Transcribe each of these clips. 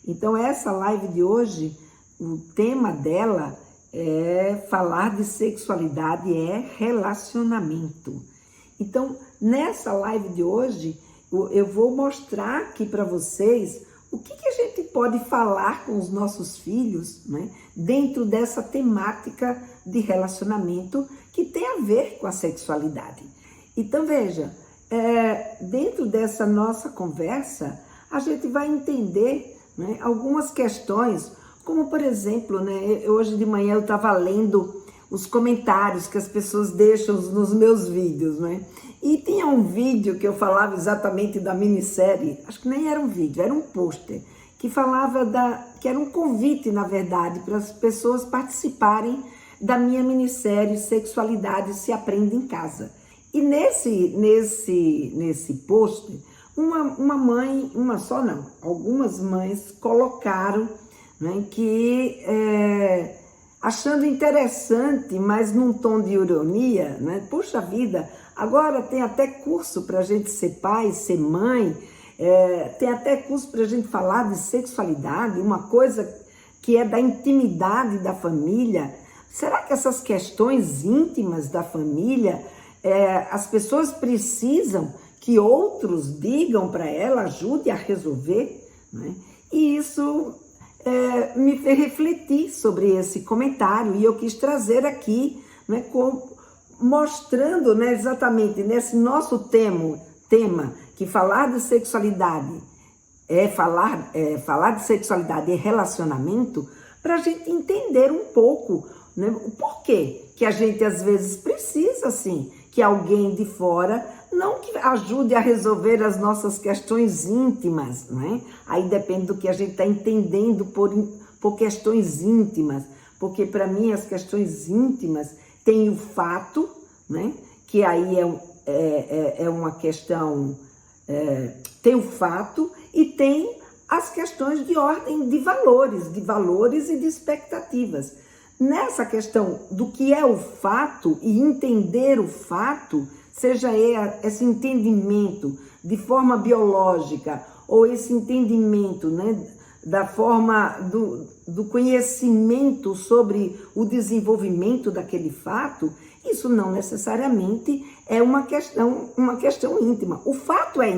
Então essa live de hoje, o tema dela é falar de sexualidade, é relacionamento. Então nessa live de hoje, eu vou mostrar aqui para vocês o que a gente pode falar com os nossos filhos, né, dentro dessa temática de relacionamento que tem a ver com a sexualidade. Então veja, dentro dessa nossa conversa, a gente vai entender, né, algumas questões, como por exemplo, né, hoje de manhã eu estava lendo os comentários que as pessoas deixam nos meus vídeos, né? E tinha um vídeo que eu falava exatamente da minissérie, acho que nem era um vídeo, era um pôster, que falava que era um convite, na verdade, para as pessoas participarem da minha minissérie Sexualidade se Aprende em Casa. E nesse pôster, uma mãe, uma só não, algumas mães colocaram, né, que achando interessante, mas num tom de ironia, né? Puxa vida, agora tem até curso para a gente ser pai, ser mãe, tem até curso para a gente falar de sexualidade, uma coisa que é da intimidade da família. Será que essas questões íntimas da família, as pessoas precisam que outros digam para ela, ajude a resolver, né? E isso me fez refletir sobre esse comentário e eu quis trazer aqui, né, mostrando, né, exatamente nesse nosso tema que falar de sexualidade falar de sexualidade e relacionamento, para a gente entender um pouco, né, o porquê que a gente às vezes precisa, assim, que alguém de fora não que ajude a resolver as nossas questões íntimas, né? Aí depende do que a gente está entendendo por questões íntimas, porque para mim as questões íntimas têm o fato, né? Que aí é uma questão, tem o fato e tem as questões de ordem de valores e de expectativas. Nessa questão do que é o fato e entender o fato, seja esse entendimento de forma biológica ou esse entendimento, né, da forma do conhecimento sobre o desenvolvimento daquele fato, isso não necessariamente é uma questão íntima. O fato é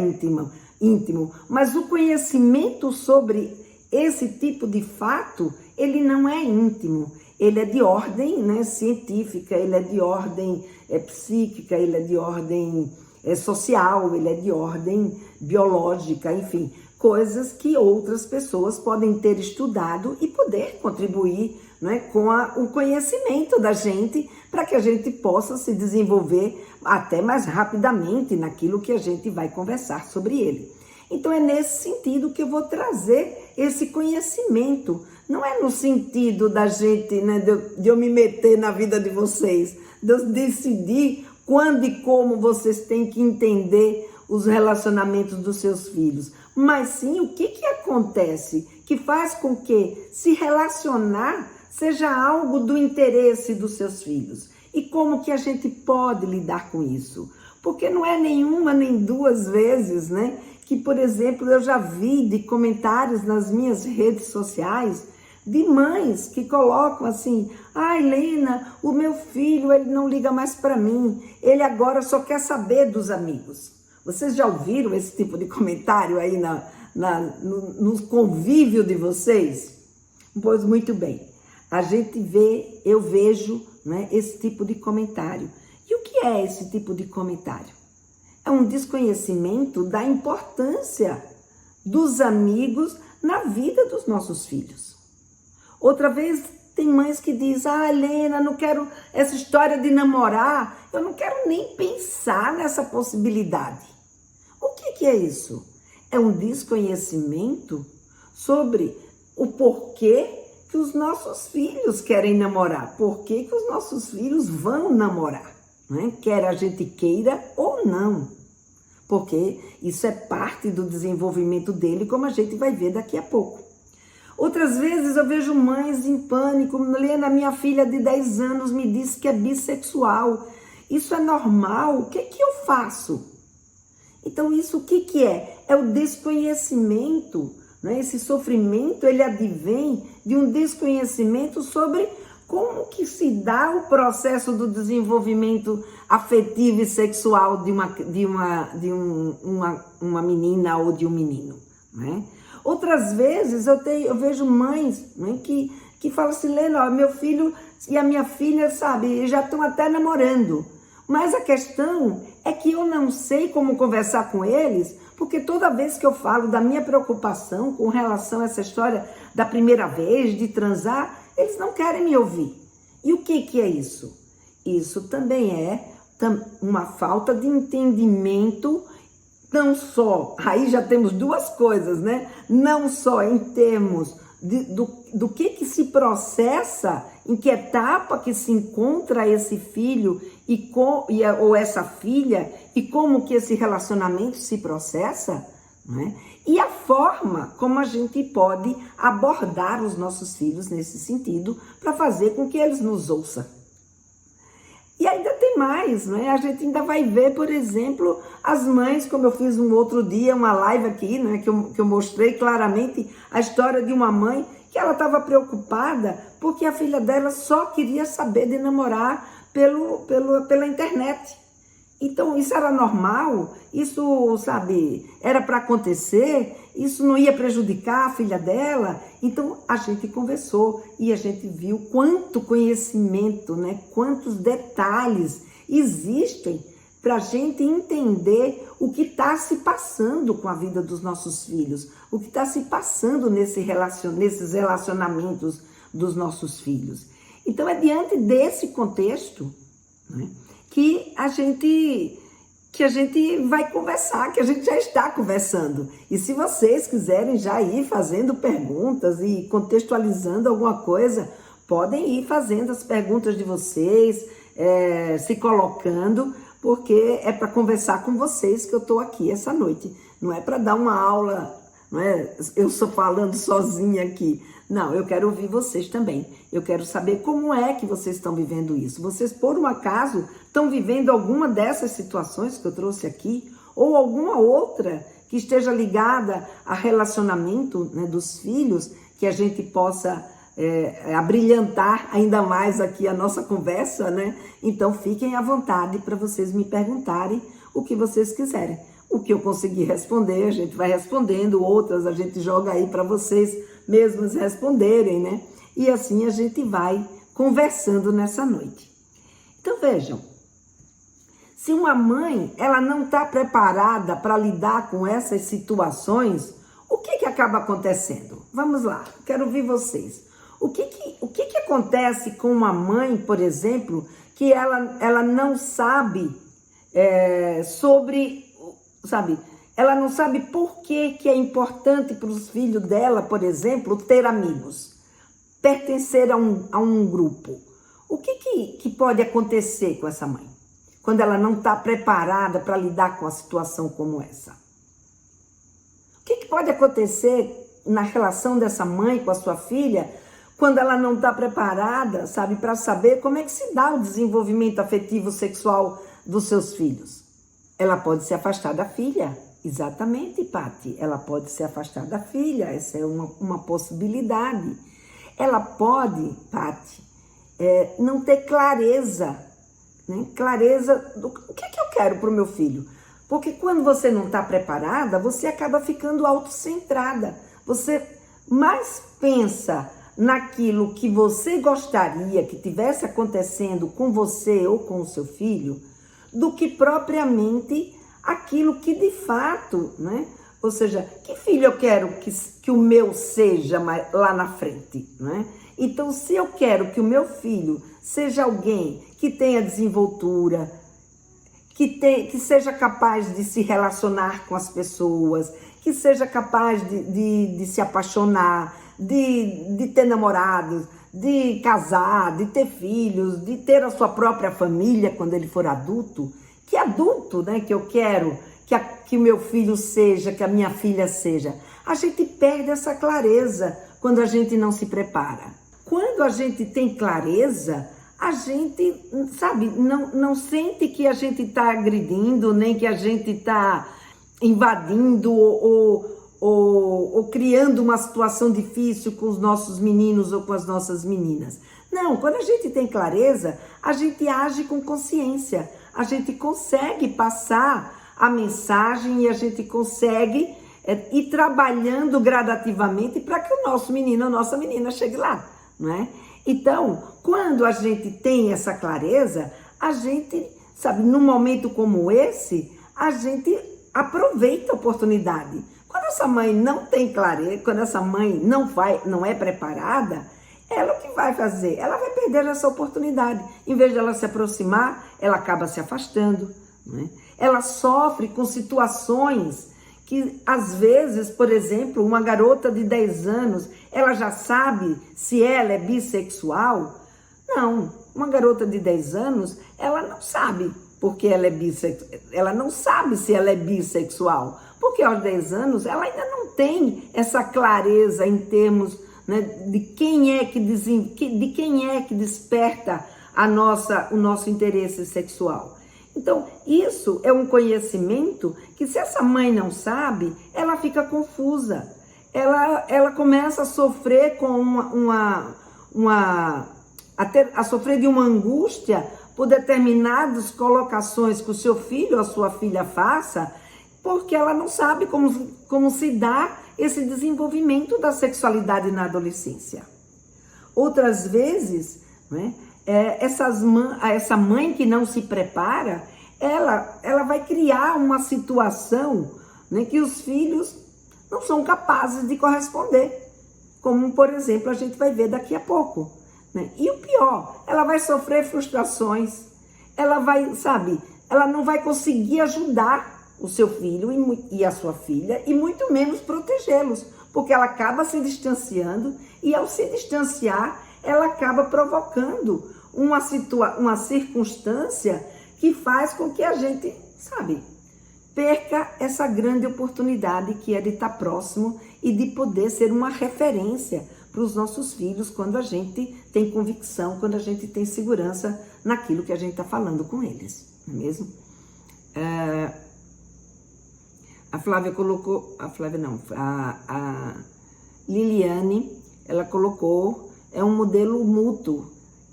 íntimo, mas o conhecimento sobre esse tipo de fato, ele não é íntimo. Ele é de ordem, né, científica, ele é de ordem psíquica, ele é de ordem social, ele é de ordem biológica, enfim, coisas que outras pessoas podem ter estudado e poder contribuir, né, com o conhecimento da gente, para que a gente possa se desenvolver até mais rapidamente naquilo que a gente vai conversar sobre ele. Então é nesse sentido que eu vou trazer esse conhecimento. Não é no sentido da gente, né, de eu me meter na vida de vocês, de eu decidir quando e como vocês têm que entender os relacionamentos dos seus filhos. Mas sim o que acontece que faz com que se relacionar seja algo do interesse dos seus filhos. E como que a gente pode lidar com isso? Porque não é nenhuma nem duas vezes, né, que, por exemplo, eu já vi de comentários nas minhas redes sociais de mães que colocam assim: ah, Helena, o meu filho, ele não liga mais para mim, ele agora só quer saber dos amigos. Vocês já ouviram esse tipo de comentário aí no convívio de vocês? Pois muito bem, eu vejo, né, esse tipo de comentário. E o que é esse tipo de comentário? É um desconhecimento da importância dos amigos na vida dos nossos filhos. Outra vez tem mães que dizem: ah, Helena, não quero essa história de namorar, eu não quero nem pensar nessa possibilidade. O que é isso? É um desconhecimento sobre o porquê que os nossos filhos querem namorar, porquê que os nossos filhos vão namorar, né? Quer a gente queira ou não, porque isso é parte do desenvolvimento dele, como a gente vai ver daqui a pouco. Outras vezes eu vejo mães em pânico: Helena, minha filha de 10 anos me disse que é bissexual, isso é normal, o que eu faço? Então isso o que é? É o desconhecimento né? Esse sofrimento, ele advém de um desconhecimento sobre como que se dá o processo do desenvolvimento afetivo e sexual de uma menina ou de um menino, né? Outras vezes eu vejo mães, né, que falam assim, Lena, meu filho e a minha filha, sabe, já estão até namorando. Mas a questão é que eu não sei como conversar com eles, porque toda vez que eu falo da minha preocupação com relação a essa história da primeira vez, de transar, eles não querem me ouvir. E o que é isso? Isso também é uma falta de entendimento, não só, aí já temos duas coisas, né? Não só em termos do que se processa, em que etapa que se encontra esse filho ou essa filha, e como que esse relacionamento se processa, né? E a forma como a gente pode abordar os nossos filhos nesse sentido, para fazer com que eles nos ouçam. E ainda tem mais, né? A gente ainda vai ver, por exemplo, as mães, como eu fiz um outro dia, uma live aqui, né? Que eu mostrei claramente a história de uma mãe que ela estava preocupada porque a filha dela só queria saber de namorar pela internet. Então, isso era normal, isso, sabe, era para acontecer, isso não ia prejudicar a filha dela. Então, a gente conversou e a gente viu quanto conhecimento, né, quantos detalhes existem para a gente entender o que está se passando com a vida dos nossos filhos, o que está se passando nesses relacionamentos dos nossos filhos. Então, é diante desse contexto, né, que a gente vai conversar, que a gente já está conversando. E se vocês quiserem já ir fazendo perguntas e contextualizando alguma coisa, podem ir fazendo as perguntas de vocês, se colocando, porque é para conversar com vocês que eu estou aqui essa noite. Não é para dar uma aula, não é eu só falando sozinha aqui. Não, eu quero ouvir vocês também. Eu quero saber como é que vocês estão vivendo isso. Vocês, por um acaso, estão vivendo alguma dessas situações que eu trouxe aqui? Ou alguma outra que esteja ligada a relacionamento, né, dos filhos, que a gente possa abrilhantar ainda mais aqui a nossa conversa, né? Então, fiquem à vontade para vocês me perguntarem o que vocês quiserem. O que eu conseguir responder, a gente vai respondendo, outras a gente joga aí para vocês mesmos responderem, né? E assim a gente vai conversando nessa noite. Então vejam, se uma mãe ela não está preparada para lidar com essas situações, o que acaba acontecendo? Vamos lá, quero ouvir vocês. O que acontece com uma mãe, por exemplo, que ela não sabe sabe, ela não sabe por que é importante para os filhos dela, por exemplo, ter amigos, pertencer a um grupo. O que pode acontecer com essa mãe, quando ela não está preparada para lidar com uma situação como essa? O que pode acontecer na relação dessa mãe com a sua filha, quando ela não está preparada, sabe, para saber como é que se dá o desenvolvimento afetivo sexual dos seus filhos? Ela pode se afastar da filha. Exatamente, Pati. Ela pode se afastar da filha. Essa é uma possibilidade. Ela pode, Pati, não ter clareza, né? Clareza do o que eu quero para o meu filho. Porque quando você não está preparada, você acaba ficando autocentrada. Você mais pensa naquilo que você gostaria que tivesse acontecendo com você ou com o seu filho, do que propriamente aquilo que de fato, né? Ou seja, que filho eu quero que o meu seja lá na frente, né? Então, se eu quero que o meu filho seja alguém que tenha desenvoltura, que seja capaz de se relacionar com as pessoas, que seja capaz de se apaixonar, de ter namorados, de casar, de ter filhos, de ter a sua própria família quando ele for adulto. Que adulto, né, que eu quero que o meu filho seja, que a minha filha seja. A gente perde essa clareza quando a gente não se prepara. Quando a gente tem clareza, a gente, sabe, não sente que a gente está agredindo, nem que a gente está invadindo ou ou criando uma situação difícil com os nossos meninos ou com as nossas meninas. Não, quando a gente tem clareza, a gente age com consciência, a gente consegue passar a mensagem e a gente consegue ir trabalhando gradativamente para que o nosso menino, a nossa menina chegue lá, não é? Então, quando a gente tem essa clareza, a gente, sabe, num momento como esse, a gente aproveita a oportunidade. Quando essa mãe não tem clareza, quando essa mãe não é preparada, ela o que vai fazer? Ela vai perder essa oportunidade. Em vez de ela se aproximar, ela acaba se afastando, né? Ela sofre com situações que, às vezes, por exemplo, uma garota de 10 anos, ela já sabe se ela é bissexual? Não, uma garota de 10 anos, ela não sabe porque ela é bissexual, ela não sabe se ela é bissexual, porque aos 10 anos ela ainda não tem essa clareza em termos, né, de quem é que desperta o nosso interesse sexual. Então, isso é um conhecimento que, se essa mãe não sabe, ela fica confusa. Ela começa a sofrer com a sofrer de uma angústia por determinadas colocações que o seu filho ou a sua filha faça, porque ela não sabe como se dá esse desenvolvimento da sexualidade na adolescência. Outras vezes, né, essa mãe que não se prepara, ela vai criar uma situação, né, que os filhos não são capazes de corresponder, como, por exemplo, a gente vai ver daqui a pouco, né? E o pior, ela vai sofrer frustrações, ela não vai conseguir ajudar o seu filho e a sua filha, e muito menos protegê-los, porque ela acaba se distanciando, e ao se distanciar, ela acaba provocando uma circunstância que faz com que a gente, perca essa grande oportunidade que é de estar próximo e de poder ser uma referência para os nossos filhos quando a gente tem convicção, quando a gente tem segurança naquilo que a gente está falando com eles, não é mesmo? A Liliane, ela colocou, é um modelo mútuo,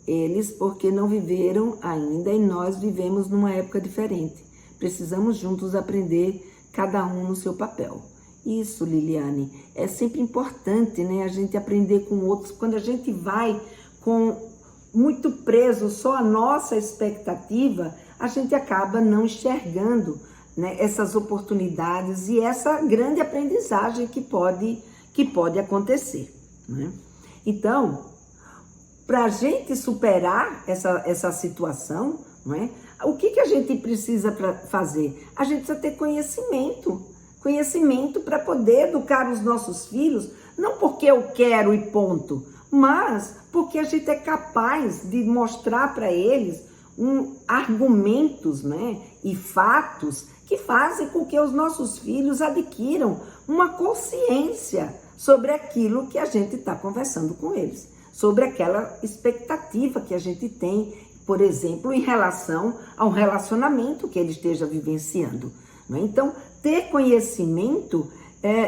eles porque não viveram ainda e nós vivemos numa época diferente. Precisamos juntos aprender, cada um no seu papel. Isso, Liliane, é sempre importante, né? A gente aprender com outros. Quando a gente vai muito preso só à nossa expectativa, a gente acaba não enxergando, né, essas oportunidades e essa grande aprendizagem que pode acontecer, né? Então, para a gente superar essa situação, não é? O que a gente precisa fazer? A gente precisa ter conhecimento para poder educar os nossos filhos, não porque eu quero e ponto, mas porque a gente é capaz de mostrar para eles argumentos, né, e fatos que fazem com que os nossos filhos adquiram uma consciência sobre aquilo que a gente está conversando com eles, sobre aquela expectativa que a gente tem, por exemplo, em relação ao relacionamento que ele esteja vivenciando, né? Então, ter conhecimento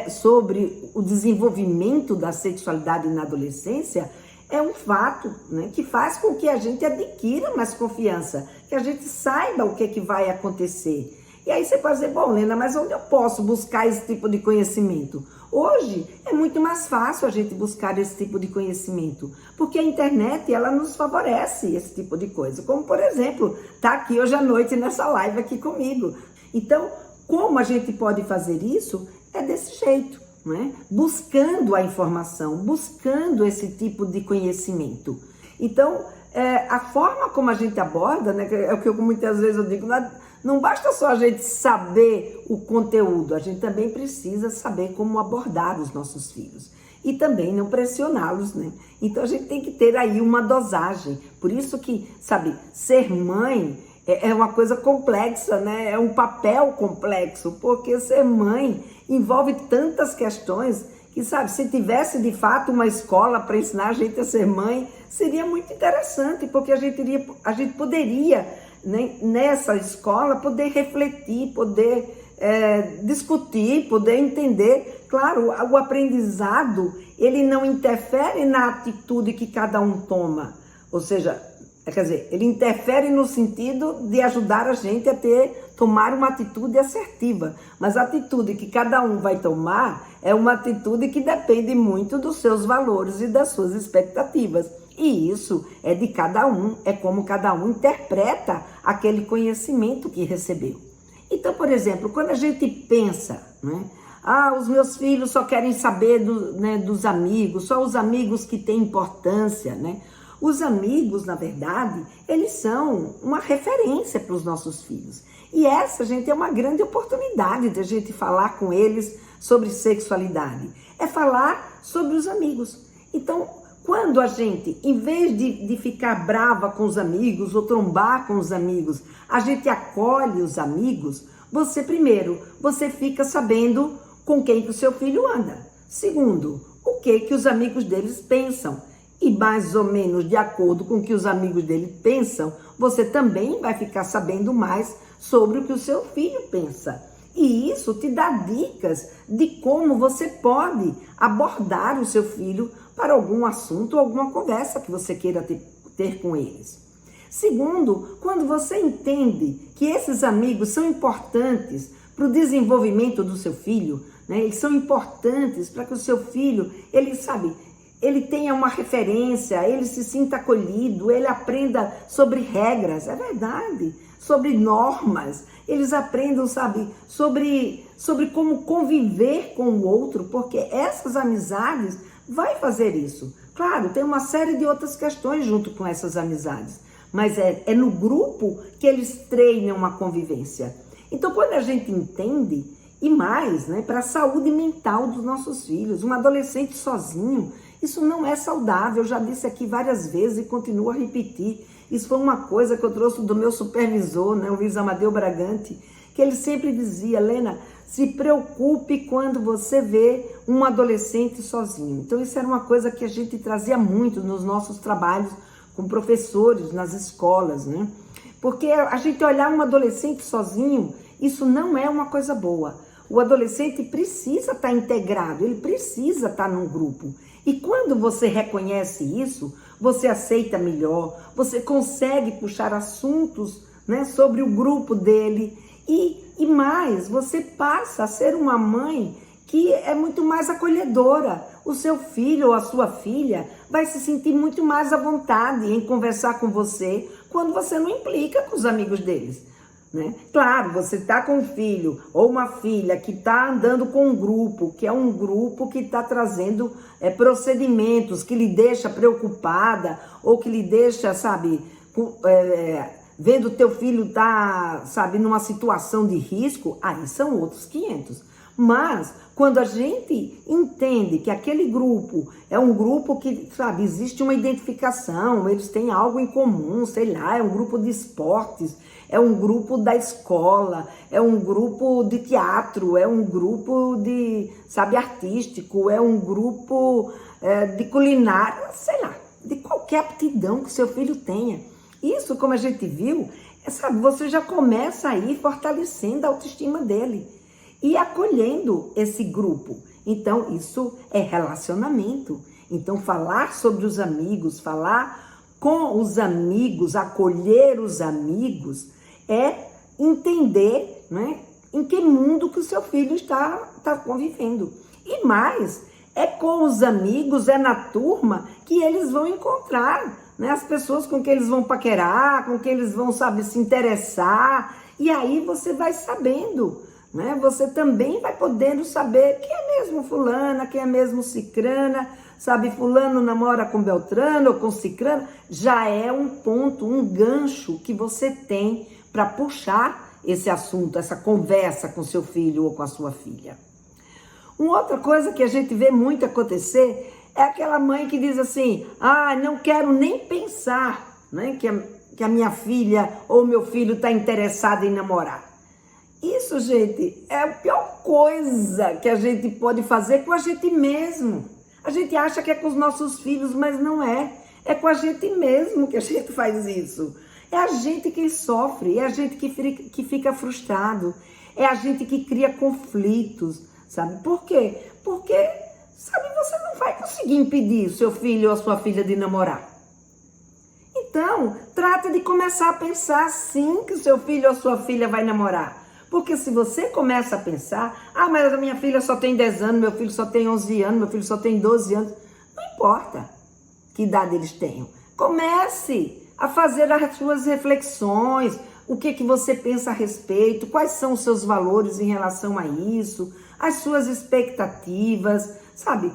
sobre o desenvolvimento da sexualidade na adolescência é um fato, né, que faz com que a gente adquira mais confiança, que a gente saiba o que vai acontecer. E aí você pode dizer, bom, Lena, mas onde eu posso buscar esse tipo de conhecimento? Hoje é muito mais fácil a gente buscar esse tipo de conhecimento, porque a internet, ela nos favorece esse tipo de coisa, como, por exemplo, tá aqui hoje à noite nessa live aqui comigo. Então, como a gente pode fazer isso? É desse jeito, né? Buscando a informação, buscando esse tipo de conhecimento. Então, a forma como a gente aborda, né, é o que muitas vezes eu digo, não basta só a gente saber o conteúdo, a gente também precisa saber como abordar os nossos filhos. E também não pressioná-los, né? Então a gente tem que ter aí uma dosagem. Por isso que, ser mãe é uma coisa complexa, né? É um papel complexo, porque ser mãe envolve tantas questões que, se tivesse de fato uma escola para ensinar a gente a ser mãe, seria muito interessante, porque a gente poderia, né, nessa escola, poder refletir, poder discutir, poder entender. Claro, o aprendizado, ele não interfere na atitude que cada um toma. Ou seja, quer dizer, ele interfere no sentido de ajudar a gente a tomar uma atitude assertiva. Mas a atitude que cada um vai tomar é uma atitude que depende muito dos seus valores e das suas expectativas. E isso é de cada um, é como cada um interpreta aquele conhecimento que recebeu. Então, por exemplo, quando a gente pensa, né? Os meus filhos só querem saber dos amigos, só os amigos que têm importância, né? Os amigos, na verdade, eles são uma referência para os nossos filhos. E essa, gente, é uma grande oportunidade de a gente falar com eles sobre sexualidade. É falar sobre os amigos. Então, quando a gente, em vez de ficar brava com os amigos ou trombar com os amigos, a gente acolhe os amigos, você fica sabendo com quem que o seu filho anda. Segundo, o que os amigos deles pensam. E mais ou menos de acordo com o que os amigos dele pensam, você também vai ficar sabendo mais sobre o que o seu filho pensa. E isso te dá dicas de como você pode abordar o seu filho para algum assunto ou alguma conversa que você queira ter com eles. Segundo, quando você entende que esses amigos são importantes para o desenvolvimento do seu filho, né? Eles são importantes para que o seu filho, ele tenha uma referência, ele se sinta acolhido, ele aprenda sobre regras, é verdade, sobre normas, eles aprendam, sobre como conviver com o outro, porque essas amizades vai fazer isso. Claro, tem uma série de outras questões junto com essas amizades, mas é no grupo que eles treinam a convivência. Então, quando a gente entende, e mais, né, para a saúde mental dos nossos filhos, um adolescente sozinho, isso não é saudável. Eu já disse aqui várias vezes e continuo a repetir. Isso foi uma coisa que eu trouxe do meu supervisor, né, o Luiz Amadeu Bragante, que ele sempre dizia: Lena, se preocupe quando você vê um adolescente sozinho. Então isso era uma coisa que a gente trazia muito nos nossos trabalhos com professores nas escolas, né? Porque a gente olhar um adolescente sozinho, isso não é uma coisa boa. O adolescente precisa estar integrado, ele precisa estar num grupo. E quando você reconhece isso, você aceita melhor, você consegue puxar assuntos, né, sobre o grupo dele. E mais, você passa a ser uma mãe que é muito mais acolhedora. O seu filho ou a sua filha vai se sentir muito mais à vontade em conversar com você quando você não implica com os amigos deles, né? Claro, você está com um filho ou uma filha que está andando com um grupo, que é um grupo que está trazendo procedimentos que lhe deixa preocupada ou que lhe deixa, vendo o teu filho tá, numa situação de risco, aí são outros 500. Mas quando a gente entende que aquele grupo é um grupo que, existe uma identificação, eles têm algo em comum, é um grupo de esportes, é um grupo da escola, é um grupo de teatro, é um grupo de, artístico, é um grupo de culinária, de qualquer aptidão que seu filho tenha. Isso, como a gente viu, você já começa aí fortalecendo a autoestima dele e acolhendo esse grupo. Então, isso é relacionamento. Então, falar sobre os amigos, falar com os amigos, acolher os amigos, é entender, né, em que mundo que o seu filho está convivendo. E mais, é com os amigos, é na turma que eles vão encontrar, né, as pessoas com que eles vão paquerar, com que eles vão, se interessar. E aí você vai sabendo, né? Você também vai podendo saber quem é mesmo fulana, quem é mesmo cicrana, fulano namora com Beltrano ou com cicrana. Já é um ponto, um gancho que você tem para puxar esse assunto, essa conversa com seu filho ou com a sua filha. Uma outra coisa que a gente vê muito acontecer é aquela mãe que diz assim: não quero nem pensar, né, que a minha filha ou meu filho está interessado em namorar. Isso, gente, é a pior coisa que a gente pode fazer com a gente mesmo. A gente acha que é com os nossos filhos, mas não é. É com a gente mesmo que a gente faz isso. É a gente que sofre, é a gente que fica frustrado. É a gente que cria conflitos, sabe? Por quê? Porque, sabe, você não vai conseguir impedir o seu filho ou a sua filha de namorar. Então, trata de começar a pensar sim que o seu filho ou a sua filha vai namorar. Porque se você começa a pensar, mas a minha filha só tem 10 anos, meu filho só tem 11 anos, meu filho só tem 12 anos. Não importa que idade eles tenham. Comece a fazer as suas reflexões, o que você pensa a respeito, quais são os seus valores em relação a isso, as suas expectativas, sabe?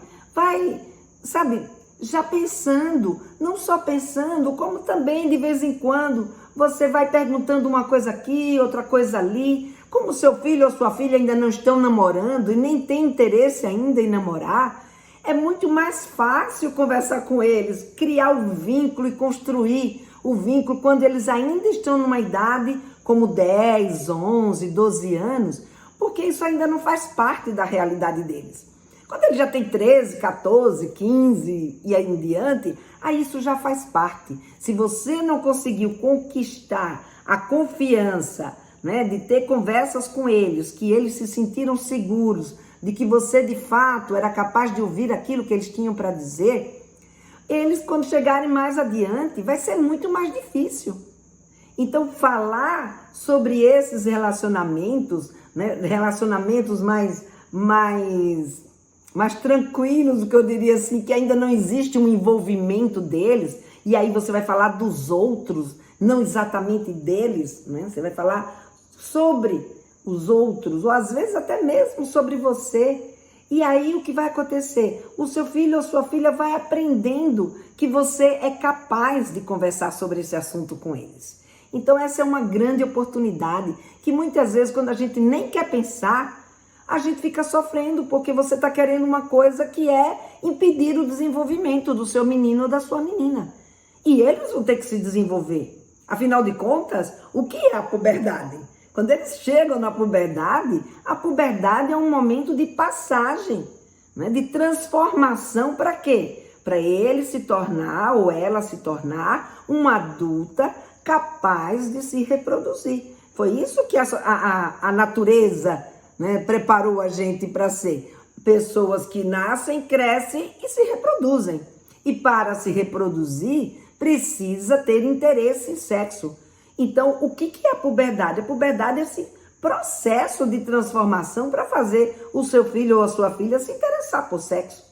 Já pensando, não só pensando, como também de vez em quando você vai perguntando uma coisa aqui, outra coisa ali. Como seu filho ou sua filha ainda não estão namorando e nem tem interesse ainda em namorar, é muito mais fácil conversar com eles, criar o vínculo e construir o vínculo quando eles ainda estão numa idade como 10, 11, 12 anos, porque isso ainda não faz parte da realidade deles. Quando ele já tem 13, 14, 15 e aí em diante, aí isso já faz parte. Se você não conseguiu conquistar a confiança, né, de ter conversas com eles, que eles se sentiram seguros, de que você de fato era capaz de ouvir aquilo que eles tinham para dizer, eles quando chegarem mais adiante vai ser muito mais difícil. Então falar sobre esses relacionamentos, né, relacionamentos mais tranquilos, que eu diria assim, que ainda não existe um envolvimento deles, e aí você vai falar dos outros, não exatamente deles, né? Você vai falar sobre os outros, ou às vezes até mesmo sobre você. E aí o que vai acontecer? O seu filho ou sua filha vai aprendendo que você é capaz de conversar sobre esse assunto com eles. Então essa é uma grande oportunidade que muitas vezes quando a gente nem quer pensar, a gente fica sofrendo porque você está querendo uma coisa que é impedir o desenvolvimento do seu menino ou da sua menina. E eles vão ter que se desenvolver. Afinal de contas, o que é a puberdade? Quando eles chegam na puberdade, a puberdade é um momento de passagem, né? De transformação para quê? Para ele se tornar ou ela se tornar uma adulta capaz de se reproduzir. Foi isso que a natureza, né, preparou a gente para ser. Pessoas que nascem, crescem e se reproduzem. E para se reproduzir, precisa ter interesse em sexo. Então, o que é a puberdade? A puberdade é esse processo de transformação para fazer o seu filho ou a sua filha se interessar por sexo.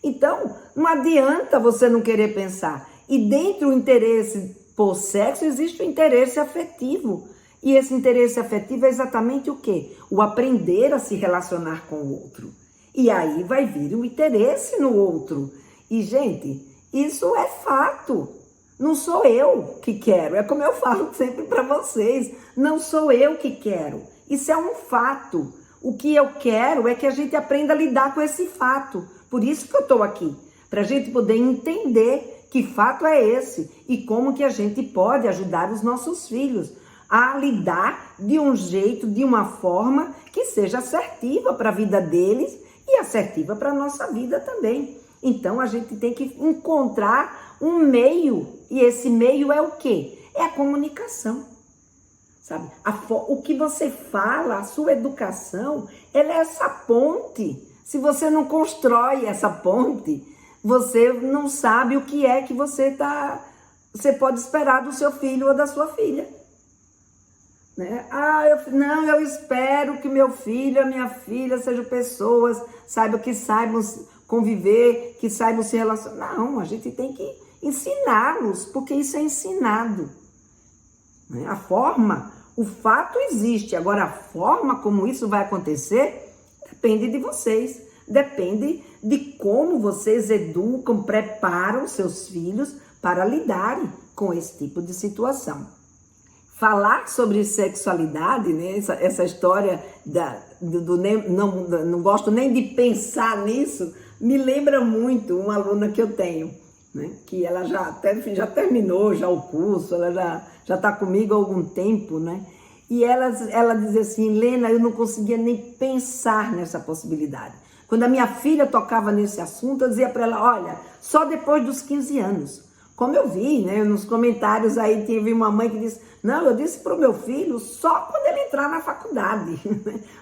Então, não adianta você não querer pensar. E dentro do interesse por sexo, existe o interesse afetivo. E esse interesse afetivo é exatamente o quê? O aprender a se relacionar com o outro. E aí vai vir o interesse no outro. E, gente, isso é fato. Não sou eu que quero. É como eu falo sempre para vocês. Não sou eu que quero. Isso é um fato. O que eu quero é que a gente aprenda a lidar com esse fato. Por isso que eu estou aqui. Para a gente poder entender que fato é esse. E como que a gente pode ajudar os nossos filhos a lidar de um jeito, de uma forma que seja assertiva para a vida deles e assertiva para a nossa vida também. Então, a gente tem que encontrar um meio, e esse meio é o quê? É a comunicação, sabe? O que você fala, a sua educação, ela é essa ponte. Se você não constrói essa ponte, você não sabe o que é que você pode esperar do seu filho ou da sua filha. Né? Eu espero que meu filho, a minha filha sejam pessoas, que saibam conviver, que saibam se relacionar. Não, a gente tem que ensiná-los, porque isso é ensinado. Né? A forma, o fato existe, agora a forma como isso vai acontecer depende de vocês, depende de como vocês educam, preparam seus filhos para lidarem com esse tipo de situação. Falar sobre sexualidade, né? Essa história não gosto nem de pensar nisso, me lembra muito uma aluna que eu tenho, né? Que ela já terminou já o curso, ela já está comigo há algum tempo, né? E ela diz assim: Lena, eu não conseguia nem pensar nessa possibilidade. Quando a minha filha tocava nesse assunto, eu dizia para ela: olha, só depois dos 15 anos. Como eu vi, né, nos comentários aí teve uma mãe que disse, não, eu disse para o meu filho só quando ele entrar na faculdade.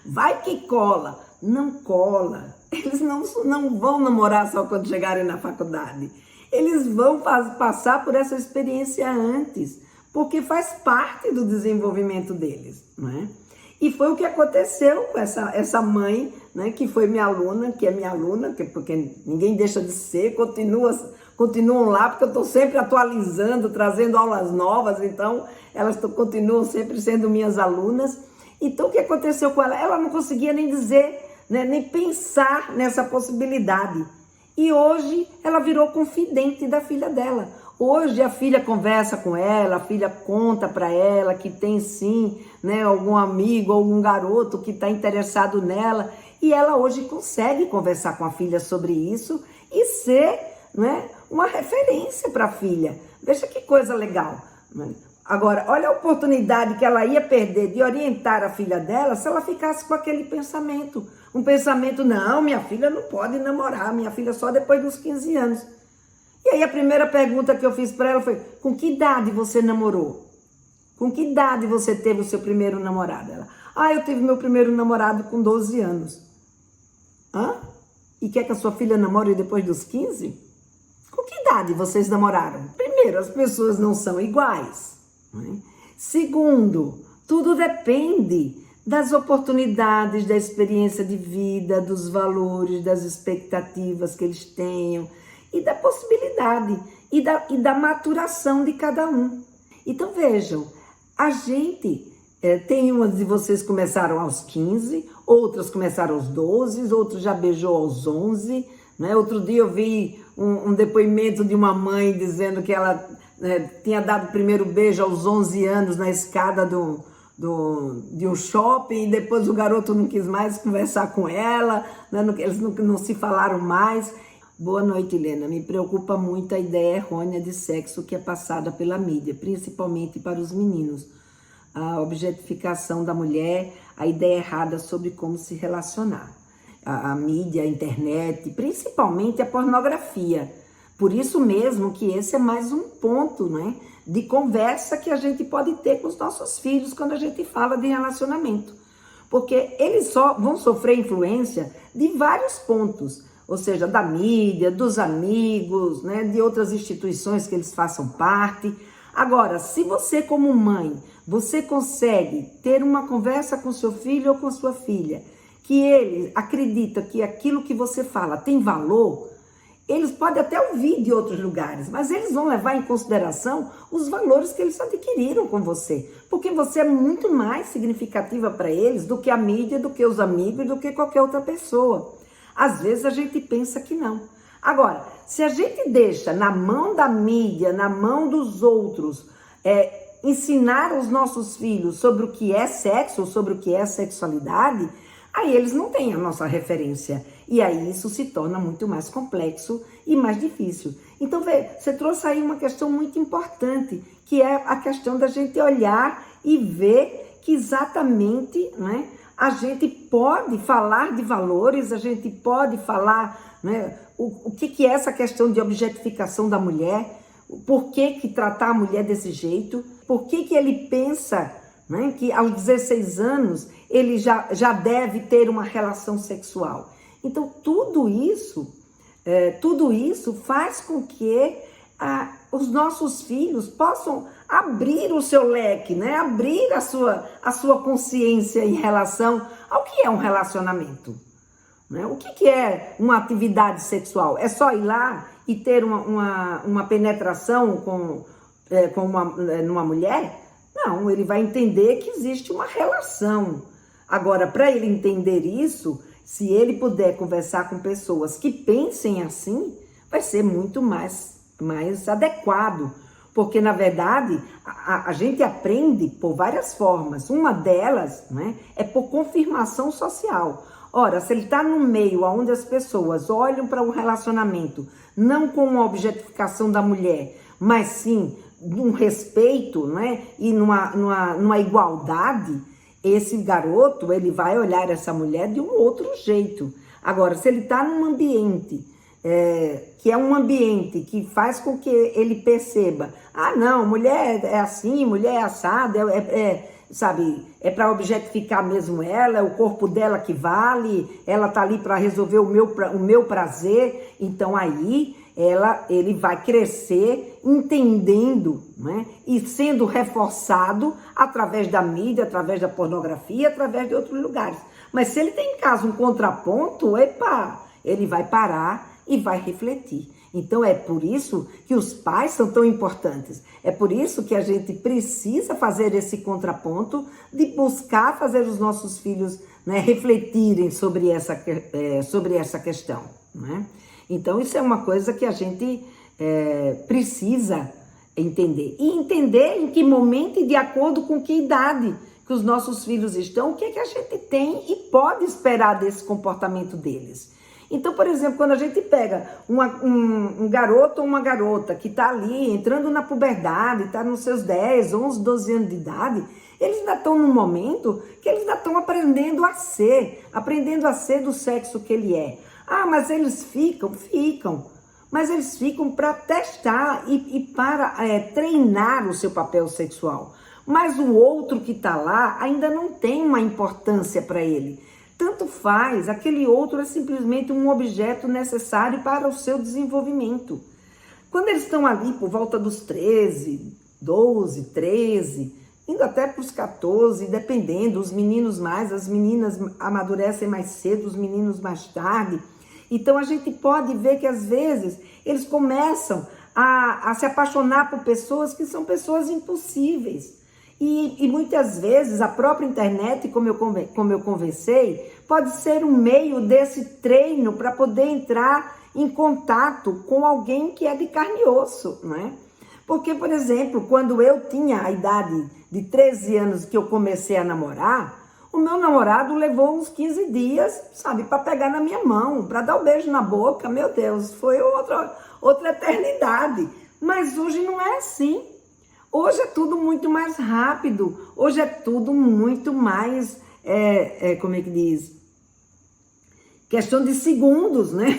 Vai que cola. Não cola. Eles não vão namorar só quando chegarem na faculdade. Eles vão passar por essa experiência antes, porque faz parte do desenvolvimento deles, não é? E foi o que aconteceu com essa mãe, né, que foi minha aluna, que é minha aluna, porque ninguém deixa de ser, continuam lá, porque eu estou sempre atualizando, trazendo aulas novas, então elas continuam sempre sendo minhas alunas. Então o que aconteceu com ela? Ela não conseguia nem dizer, né, nem pensar nessa possibilidade. E hoje ela virou confidente da filha dela. Hoje a filha conversa com ela, a filha conta para ela que tem sim, né, algum amigo, algum garoto que está interessado nela. E ela hoje consegue conversar com a filha sobre isso e ser, né, uma referência para a filha. Veja que coisa legal. Agora, olha a oportunidade que ela ia perder de orientar a filha dela se ela ficasse com aquele pensamento. Um pensamento, não, minha filha não pode namorar, minha filha só depois dos 15 anos. E aí a primeira pergunta que eu fiz para ela foi, com que idade você namorou? Com que idade você teve o seu primeiro namorado? Ela, eu tive meu primeiro namorado com 12 anos. Hã? E quer que a sua filha namore depois dos 15? Com que idade vocês namoraram? Primeiro, as pessoas não são iguais. Né? Segundo, tudo depende das oportunidades, da experiência de vida, dos valores, das expectativas que eles tenham e da possibilidade e da maturação de cada um. Então vejam, a gente tem umas de vocês começaram aos 15, outras começaram aos 12, outros já beijou aos 11, né? Outro dia eu vi um depoimento de uma mãe dizendo que ela tinha dado o primeiro beijo aos 11 anos na escada de um shopping, e depois o garoto não quis mais conversar com ela, né? Eles não se falaram mais. Boa noite, Helena. Me preocupa muito a ideia errônea de sexo que é passada pela mídia, principalmente para os meninos. A objetificação da mulher, a ideia errada sobre como se relacionar. A mídia, a internet, principalmente a pornografia. Por isso mesmo que esse é mais um ponto, né, de conversa que a gente pode ter com os nossos filhos quando a gente fala de relacionamento. Porque eles só vão sofrer influência de vários pontos, ou seja, da mídia, dos amigos, né, de outras instituições que eles façam parte. Agora, se você como mãe, você consegue ter uma conversa com seu filho ou com sua filha, que ele acredita que aquilo que você fala tem valor, eles podem até ouvir de outros lugares, mas eles vão levar em consideração os valores que eles adquiriram com você, porque você é muito mais significativa para eles do que a mídia, do que os amigos, do que qualquer outra pessoa. Às vezes a gente pensa que não. Agora, se a gente deixa na mão da mídia, na mão dos outros, ensinar os nossos filhos sobre o que é sexo, sobre o que é sexualidade, aí eles não têm a nossa referência. E aí isso se torna muito mais complexo e mais difícil. Então, você trouxe aí uma questão muito importante, que é a questão da gente olhar e ver que exatamente, né, a gente pode falar de valores, a gente pode falar, né, o que é essa questão de objetificação da mulher, por que tratar a mulher desse jeito, por que ele pensa, né, que aos 16 anos ele já deve ter uma relação sexual. Então, tudo isso faz com que os nossos filhos possam abrir o seu leque, né? Abrir a sua consciência em relação ao que é um relacionamento. Né? O que é uma atividade sexual? É só ir lá e ter uma penetração numa mulher? Não, ele vai entender que existe uma relação. Agora, para ele entender isso, se ele puder conversar com pessoas que pensem assim, vai ser muito mais adequado. Porque, na verdade, a gente aprende por várias formas. Uma delas, né, é por confirmação social. Ora, se ele está num meio onde as pessoas olham para um relacionamento, não com uma objetificação da mulher, mas sim num respeito, né, e numa igualdade, esse garoto, ele vai olhar essa mulher de um outro jeito. Agora, se ele está num ambiente que é um ambiente que faz com que ele perceba, ah, não, mulher é assim, mulher é assada, sabe, é para objetificar mesmo ela, é o corpo dela que vale, ela tá ali para resolver o meu prazer. Então aí ele vai crescer entendendo, né, e sendo reforçado através da mídia, através da pornografia, através de outros lugares. Mas se ele tem em casa um contraponto, ele vai parar e vai refletir. Então é por isso que os pais são tão importantes. É por isso que a gente precisa fazer esse contraponto de buscar fazer os nossos filhos, né, refletirem sobre essa questão, né? Então isso é uma coisa que a gente precisa entender. E entender em que momento e de acordo com que idade que os nossos filhos estão, o que é que a gente tem e pode esperar desse comportamento deles. Então, por exemplo, quando a gente pega um garoto ou uma garota que está ali entrando na puberdade, está nos seus 10, 11, 12 anos de idade, eles ainda estão num momento que eles ainda estão aprendendo a ser do sexo que ele é. Ah, mas eles ficam. Mas eles ficam para testar e para treinar o seu papel sexual. Mas o outro que está lá ainda não tem uma importância para ele. Tanto faz, aquele outro é simplesmente um objeto necessário para o seu desenvolvimento. Quando eles estão ali por volta dos 13, 12, 13, indo até para os 14, dependendo, os meninos mais, as meninas amadurecem mais cedo, os meninos mais tarde. Então a gente pode ver que às vezes eles começam a se apaixonar por pessoas que são pessoas impossíveis. E muitas vezes a própria internet, como eu conversei, pode ser um meio desse treino para poder entrar em contato com alguém que é de carne e osso, não é? Porque, por exemplo, quando eu tinha a idade de 13 anos que eu comecei a namorar, o meu namorado levou uns 15 dias, sabe, para pegar na minha mão, para dar um beijo na boca. Meu Deus, foi outra eternidade. Mas hoje não é assim. Hoje é tudo muito mais rápido, hoje é tudo muito mais, como é que diz? Questão de segundos, né?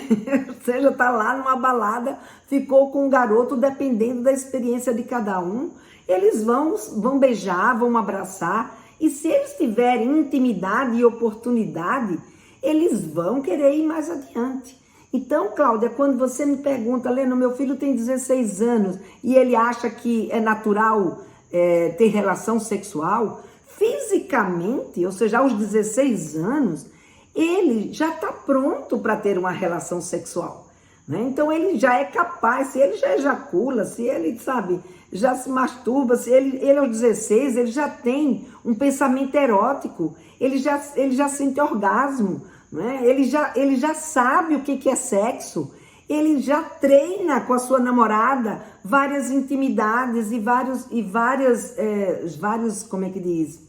Ou seja, tá lá numa balada, ficou com um garoto, dependendo da experiência de cada um, eles vão beijar, vão abraçar, e se eles tiverem intimidade e oportunidade, eles vão querer ir mais adiante. Então, Cláudia, quando você me pergunta, Lena, meu filho tem 16 anos e ele acha que é natural ter relação sexual, fisicamente, ou seja, aos 16 anos, ele já está pronto para ter uma relação sexual, né? Então, ele já é capaz, se ele já ejacula, se ele, sabe, já se masturba, se ele aos 16, ele já tem um pensamento erótico, ele já sente orgasmo, né? Ele já sabe o que é sexo, ele já treina com a sua namorada várias intimidades e várias, como é que diz?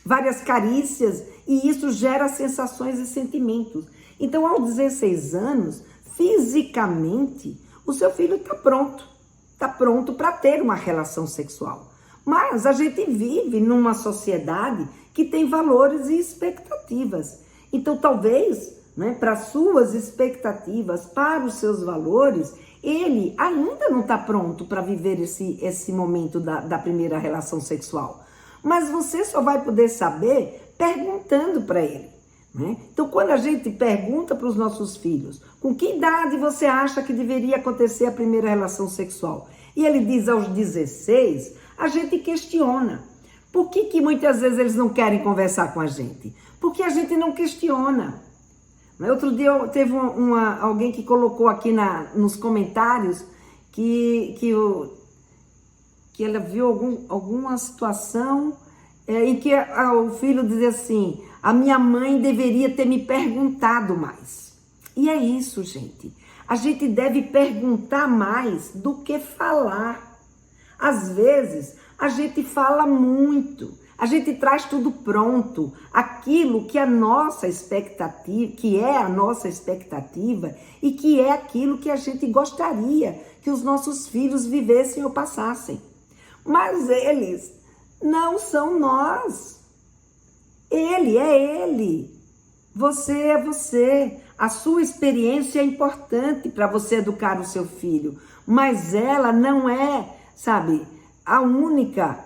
Várias carícias, e isso gera sensações e sentimentos. Então, aos 16 anos, fisicamente, o seu filho está pronto para ter uma relação sexual. Mas a gente vive numa sociedade que tem valores e expectativas. Então, talvez, né, para suas expectativas, para os seus valores, ele ainda não está pronto para viver esse momento da primeira relação sexual. Mas você só vai poder saber perguntando para ele, né? Então, quando a gente pergunta para os nossos filhos, com que idade você acha que deveria acontecer a primeira relação sexual? E ele diz aos 16, a gente questiona. Por que muitas vezes eles não querem conversar com a gente? Porque a gente não questiona. Outro dia teve alguém que colocou aqui nos comentários que ela viu alguma situação em que o filho dizia assim, a minha mãe deveria ter me perguntado mais. E é isso, gente. A gente deve perguntar mais do que falar. Às vezes, a gente fala muito. A gente traz tudo pronto, aquilo que é a nossa expectativa e que é aquilo que a gente gostaria que os nossos filhos vivessem ou passassem. Mas eles não são nós. Ele é ele. Você é você. A sua experiência é importante para você educar o seu filho, mas ela não é, sabe, a única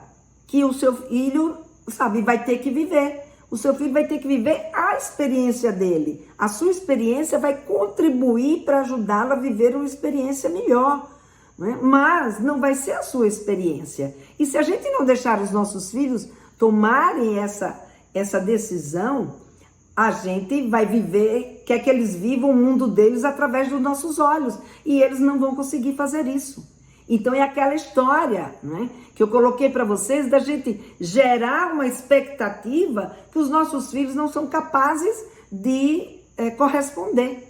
que o seu filho, sabe, vai ter que viver. O seu filho vai ter que viver a experiência dele. A sua experiência vai contribuir para ajudá-lo a viver uma experiência melhor, né? Mas não vai ser a sua experiência. E se a gente não deixar os nossos filhos tomarem essa decisão, a gente vai viver, quer que eles vivam o mundo deles através dos nossos olhos. E eles não vão conseguir fazer isso. Então é aquela história, né, que eu coloquei para vocês, da gente gerar uma expectativa que os nossos filhos não são capazes de corresponder.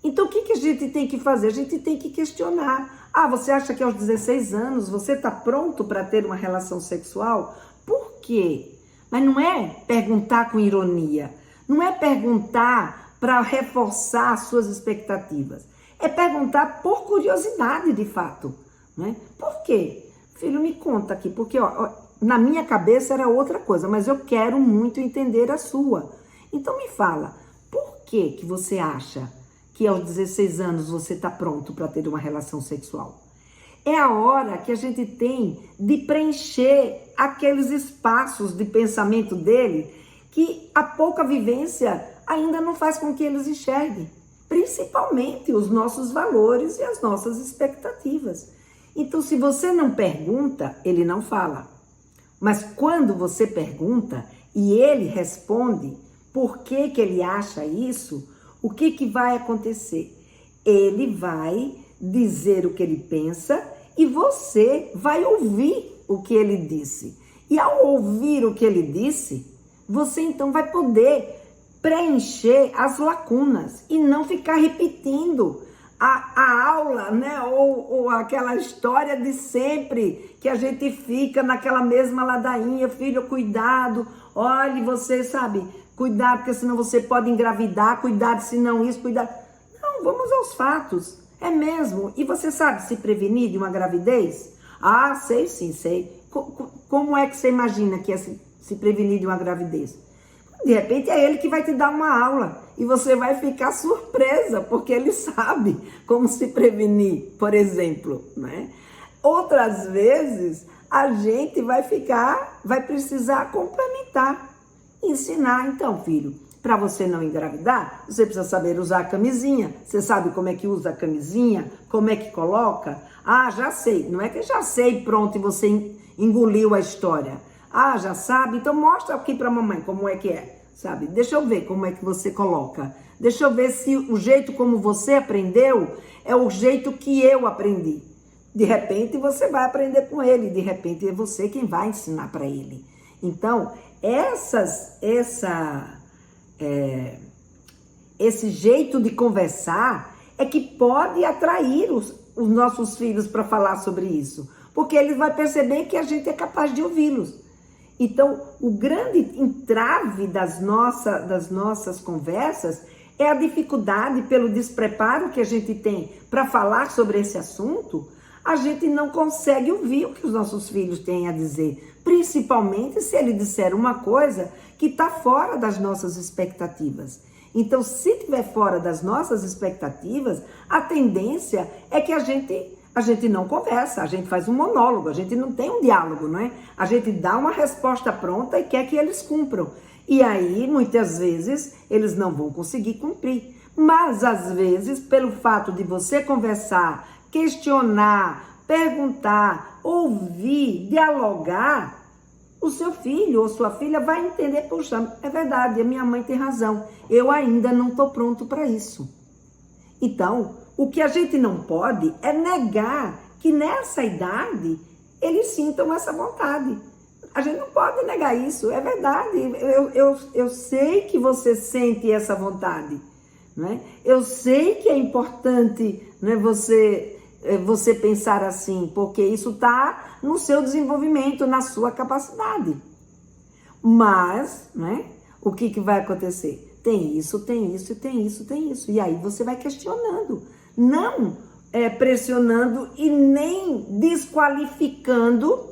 Então o que a gente tem que fazer? A gente tem que questionar. Ah, você acha que aos 16 anos você está pronto para ter uma relação sexual? Por quê? Mas não é perguntar com ironia. Não é perguntar para reforçar as suas expectativas. É perguntar por curiosidade, de fato. Né? Por quê? Filho, me conta aqui. Porque na minha cabeça era outra coisa, mas eu quero muito entender a sua. Então me fala, por que você acha que aos 16 anos você está pronto para ter uma relação sexual? É a hora que a gente tem de preencher aqueles espaços de pensamento dele que a pouca vivência ainda não faz com que eles enxerguem, principalmente os nossos valores e as nossas expectativas. Então, se você não pergunta, ele não fala. Mas quando você pergunta e ele responde por que ele acha isso, o que vai acontecer? Ele vai dizer o que ele pensa e você vai ouvir o que ele disse. E ao ouvir o que ele disse, você então vai poder preencher as lacunas e não ficar repetindo a aula, né? Ou aquela história de sempre que a gente fica naquela mesma ladainha. Filho, cuidado, olhe, você sabe, cuidado, porque senão você pode engravidar, cuidado, senão isso, cuidado. Não, vamos aos fatos, é mesmo. E você sabe se prevenir de uma gravidez? Ah, sei sim, sei. Como é que você imagina que é se prevenir de uma gravidez? De repente é ele que vai te dar uma aula e você vai ficar surpresa, porque ele sabe como se prevenir, por exemplo, né? Outras vezes a gente vai precisar complementar, ensinar. Então, filho, para você não engravidar, você precisa saber usar a camisinha. Você sabe como é que usa a camisinha? Como é que coloca? Ah, já sei. Não é que já sei, pronto, e você engoliu a história. Ah, já sabe? Então mostra aqui pra mamãe como é que é, sabe? Deixa eu ver como é que você coloca. Deixa eu ver se o jeito como você aprendeu é o jeito que eu aprendi. De repente você vai aprender com ele, de repente é você quem vai ensinar para ele. Então, esse jeito de conversar é que pode atrair os nossos filhos para falar sobre isso, porque eles vão perceber que a gente é capaz de ouvi-los. Então, o grande entrave das nossas conversas é a dificuldade pelo despreparo que a gente tem para falar sobre esse assunto. A gente não consegue ouvir o que os nossos filhos têm a dizer, principalmente se ele disser uma coisa que está fora das nossas expectativas. Então, se estiver fora das nossas expectativas, a tendência é que a gente não conversa, a gente faz um monólogo, a gente não tem um diálogo, não é? A gente dá uma resposta pronta e quer que eles cumpram. E aí, muitas vezes, eles não vão conseguir cumprir. Mas, às vezes, pelo fato de você conversar, questionar, perguntar, ouvir, dialogar, o seu filho ou sua filha vai entender, puxa, é verdade, a minha mãe tem razão, eu ainda não estou pronto para isso. Então, o que a gente não pode é negar que nessa idade eles sintam essa vontade. A gente não pode negar isso, é verdade. Eu sei que você sente essa vontade, né? Eu sei que é importante, né, você pensar assim, porque isso está no seu desenvolvimento, na sua capacidade. Mas, né, o que vai acontecer? Tem isso, tem isso, tem isso, tem isso. E aí você vai questionando, não pressionando e nem desqualificando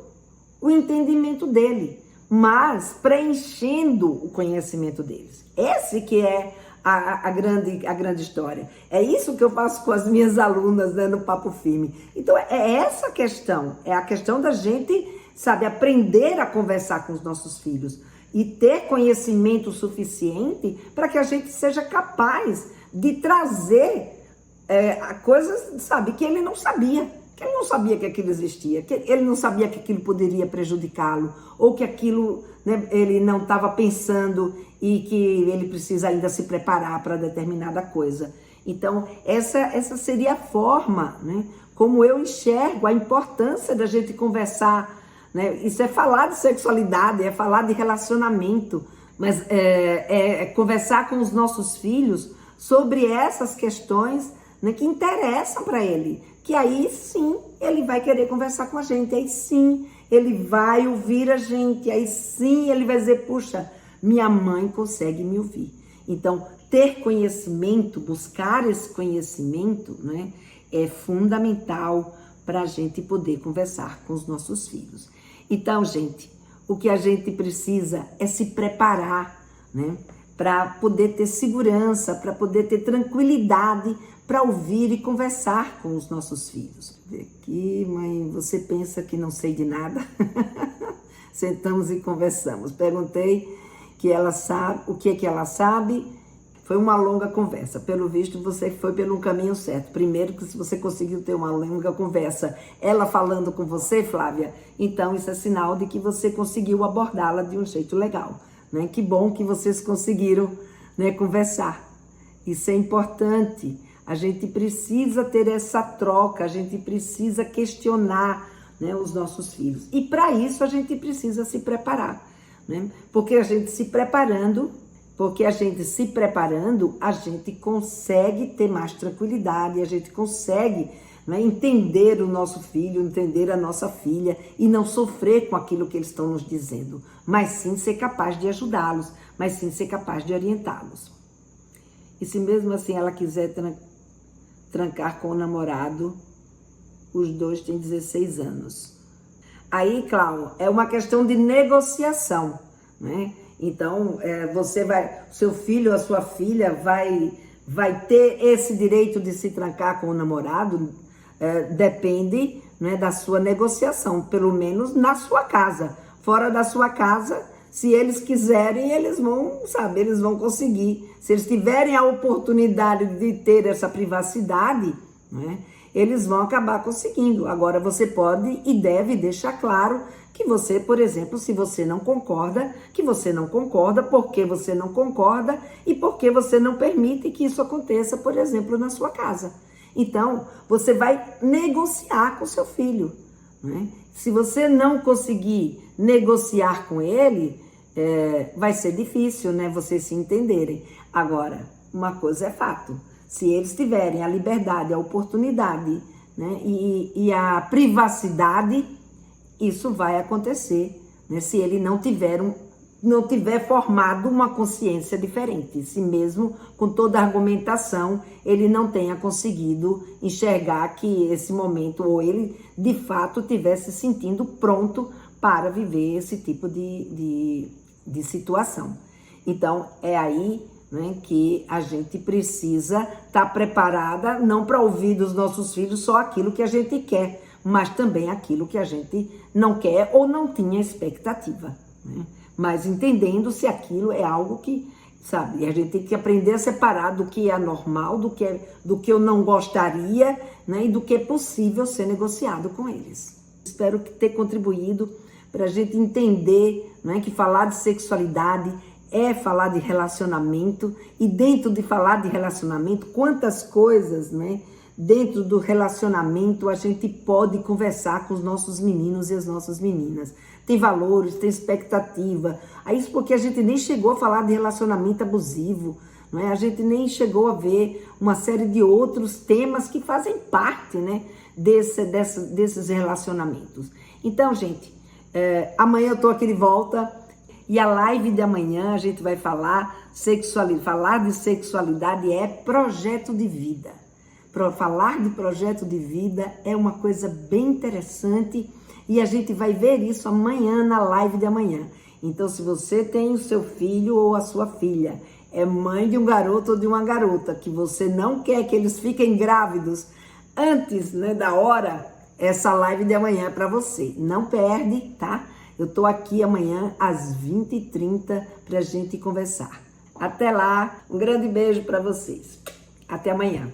o entendimento dele, mas preenchendo o conhecimento deles. Esse que é a grande história. É isso que eu faço com as minhas alunas, né, no Papo Firme. Então, é essa questão, é a questão da gente, sabe, aprender a conversar com os nossos filhos e ter conhecimento suficiente para que a gente seja capaz de trazer coisas, sabe, que ele não sabia. Que ele não sabia que aquilo existia, que ele não sabia que aquilo poderia prejudicá-lo, ou que aquilo, né, ele não estava pensando e que ele precisa ainda se preparar para determinada coisa. Então, essa seria a forma, né, como eu enxergo a importância da gente conversar, né? Isso é falar de sexualidade, é falar de relacionamento, mas é conversar com os nossos filhos sobre essas questões, né, que interessam para ele. Que aí sim ele vai querer conversar com a gente, aí sim ele vai ouvir a gente, aí sim ele vai dizer, puxa, minha mãe consegue me ouvir. Então, ter conhecimento, buscar esse conhecimento, né, é fundamental para a gente poder conversar com os nossos filhos. Então, gente, o que a gente precisa é se preparar, né, para poder ter segurança, para poder ter tranquilidade, para ouvir e conversar com os nossos filhos. Aqui, mãe, você pensa que não sei de nada? Sentamos e conversamos. Perguntei que ela sabe, o que ela sabe. Foi uma longa conversa. Pelo visto, você foi pelo caminho certo. Primeiro, que se você conseguiu ter uma longa conversa, ela falando com você, Flávia, então isso é sinal de que você conseguiu abordá-la de um jeito legal, né? Que bom que vocês conseguiram, né, conversar. Isso é importante. A gente precisa ter essa troca, a gente precisa questionar, né, os nossos filhos. E para isso a gente precisa se preparar, né? Porque a gente se preparando, a gente consegue ter mais tranquilidade, a gente consegue, né, entender o nosso filho, entender a nossa filha e não sofrer com aquilo que eles estão nos dizendo, mas sim ser capaz de ajudá-los, mas sim ser capaz de orientá-los. E se mesmo assim ela quiser trancar com o namorado, os dois têm 16 anos. Aí, Cláudio, é uma questão de negociação, né? Então, seu filho ou a sua filha vai ter esse direito de se trancar com o namorado, depende, né, da sua negociação, pelo menos na sua casa. Fora da sua casa, se eles quiserem, eles vão, sabe, eles vão conseguir. Se eles tiverem a oportunidade de ter essa privacidade, né, eles vão acabar conseguindo. Agora, você pode e deve deixar claro que você, por exemplo, se você não concorda, que você não concorda, porque você não concorda e porque você não permite que isso aconteça, por exemplo, na sua casa. Então, você vai negociar com seu filho, né? Se você não conseguir negociar com ele, vai ser difícil, né, vocês se entenderem. Agora, uma coisa é fato, se eles tiverem a liberdade, a oportunidade, né, e a privacidade, isso vai acontecer, né, se ele não tiver formado uma consciência diferente, se mesmo com toda a argumentação ele não tenha conseguido enxergar que esse momento, ou ele de fato estivesse se sentindo pronto para viver esse tipo de situação. Então é aí, né, que a gente precisa estar preparada, não para ouvir dos nossos filhos só aquilo que a gente quer, mas também aquilo que a gente não quer ou não tinha expectativa, né? Mas entendendo se aquilo é algo que, sabe, a gente tem que aprender a separar do que é normal, do que eu não gostaria, né, e do que é possível ser negociado com eles. Espero ter contribuído para a gente entender, né, que falar de sexualidade é falar de relacionamento, e dentro de falar de relacionamento, quantas coisas, né, dentro do relacionamento a gente pode conversar com os nossos meninos e as nossas meninas. Tem valores, tem expectativa. Isso porque a gente nem chegou a falar de relacionamento abusivo, não é? A gente nem chegou a ver uma série de outros temas que fazem parte, né, desses relacionamentos. Então, gente, amanhã eu tô aqui de volta, e a live de amanhã a gente vai falar de sexualidade é projeto de vida. Falar de projeto de vida é uma coisa bem interessante, e a gente vai ver isso amanhã na live de amanhã. Então, se você tem o seu filho ou a sua filha é mãe de um garoto ou de uma garota, que você não quer que eles fiquem grávidos antes, né, da hora, essa live de amanhã é para você. Não perde, tá? Eu tô aqui amanhã às 20h30 pra gente conversar. Até lá, um grande beijo para vocês. Até amanhã.